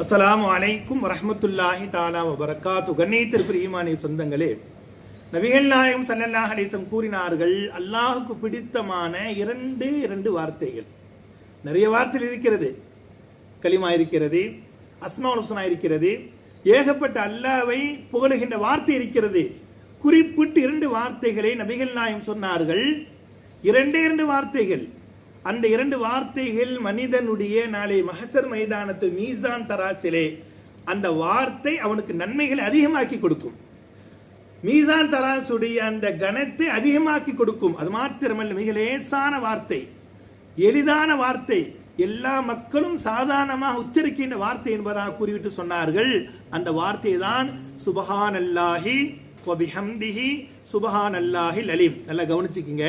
அஸ்ஸலாமு அலைக்கும் வரஹ்மத்துல்லாஹி தஆலா வபரகாத்து. கண்ணியத்திற்குரிய ஈமானிய சொந்தங்களே, நபிகள் நாயகம் ஸல்லல்லாஹு அலைஹி வஸல்லம் கூறினார்கள், அல்லாஹுக்கு பிடித்தமான இரண்டு வார்த்தைகள். நிறைய வார்த்தைகள் இருக்கிறது, கலிமா இருக்கிறது, அஸ்மாஉல் ஹுஸ்னா இருக்கிறது, ஏகப்பட்ட அல்லாஹ்வை புகழுகின்ற வார்த்தை இருக்கிறது. குறிப்பிட்டு இரண்டு வார்த்தைகளை நபிகள் நாயகம் சொன்னார்கள். இரண்டு வார்த்தைகள். அந்த இரண்டு வார்த்தைகள் மனிதனுடைய நாளை மஹ்ஷர் மைதானத்தில் மீசான் தராசிலே அந்த வார்த்தை அவனுக்கு நன்மைகளை அதிகமாக்கி கொடுக்கும். மீசான் தராசுடைய அந்த கணத்தை அதிகமாக்கி கொடுக்கும். அது மாத்திரமல்ல, மிக லேசான வார்த்தை, எளிதான வார்த்தை, எல்லா மக்களும் சாதாரணமாக உச்சரிக்கின்ற வார்த்தை என்பதாக கூறிவிட்டு சொன்னார்கள். அந்த வார்த்தை தான் சுபஹானல்லாஹி வ பிஹம்திஹி சுபஹானல்லாஹில் அலீம். நல்லா கவனிச்சுக்கிங்க.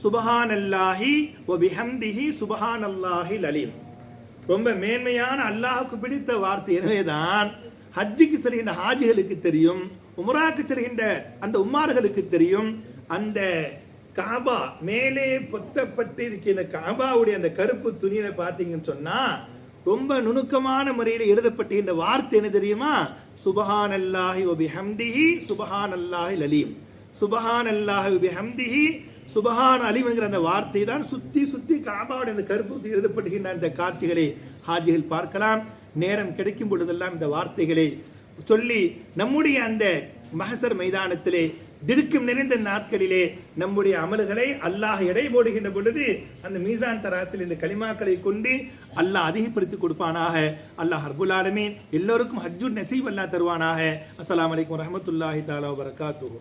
சுபஹானல்லாஹி வ பிஹம்திஹி சுபஹானல்லாஹில் அலீம். ரொம்ப மேன்மையான அல்லாஹ்வுக்கு பிடித்த வார்த்தை. எனவேதான் ஹஜ்ஜுக்கு செல்கின்ற ஹாஜிகளுக்கு தெரியும், உம்ராக்கு செல்கின்ற அந்த உம்மார்களுக்கு தெரியும், அந்த காபா மேலே பொத்தப்பட்டு இருக்கின்ற காபாவுடைய அந்த கருப்பு துணியில பார்த்தீங்கன்னு சொன்னா ரொம்ப நுணுக்கமான முறையில் எழுதப்பட்டிருந்த வார்த்தை என்ன தெரியுமா? சுபஹானல்லாஹி வ பிஹம்திஹி சுபஹானல்லாஹில் அலீம். சுபஹானல்லாஹி வ பிஹம்திஹி சுபஹான் அலீம் என்கிற அந்த வார்த்தை தான் சுத்தி சுத்தி காபாவுடைய அந்த கருப்பு எழுதப்படுகின்ற அந்த காட்சிகளை ஹாஜிகள் பார்க்கலாம். நேரம் கிடைக்கும் பொழுதெல்லாம் இந்த வார்த்தைகளை சொல்லி நம்முடைய அந்த மஹ்ஷர் மைதானத்திலே திடுக்கம் நிறைந்த நாட்களிலே நம்முடைய அமல்களை அல்லாஹ் எடை போடுகின்ற பொழுது அந்த மீசான் தராசில் இந்த கலிமாக்களை கொண்டு அல்லாஹ் அதிகப்படுத்தி கொடுப்பானாக. அல்லாஹ் ரப்புல் ஆலமீன் எல்லோருக்கும் ஹஜ்ஜுன் நசீப் அல்லாஹ் தருவானாக. அஸ்ஸலாமு அலைக்கும் வரஹ்மத்துல்லாஹி தஆலா வபரகாத்துஹு.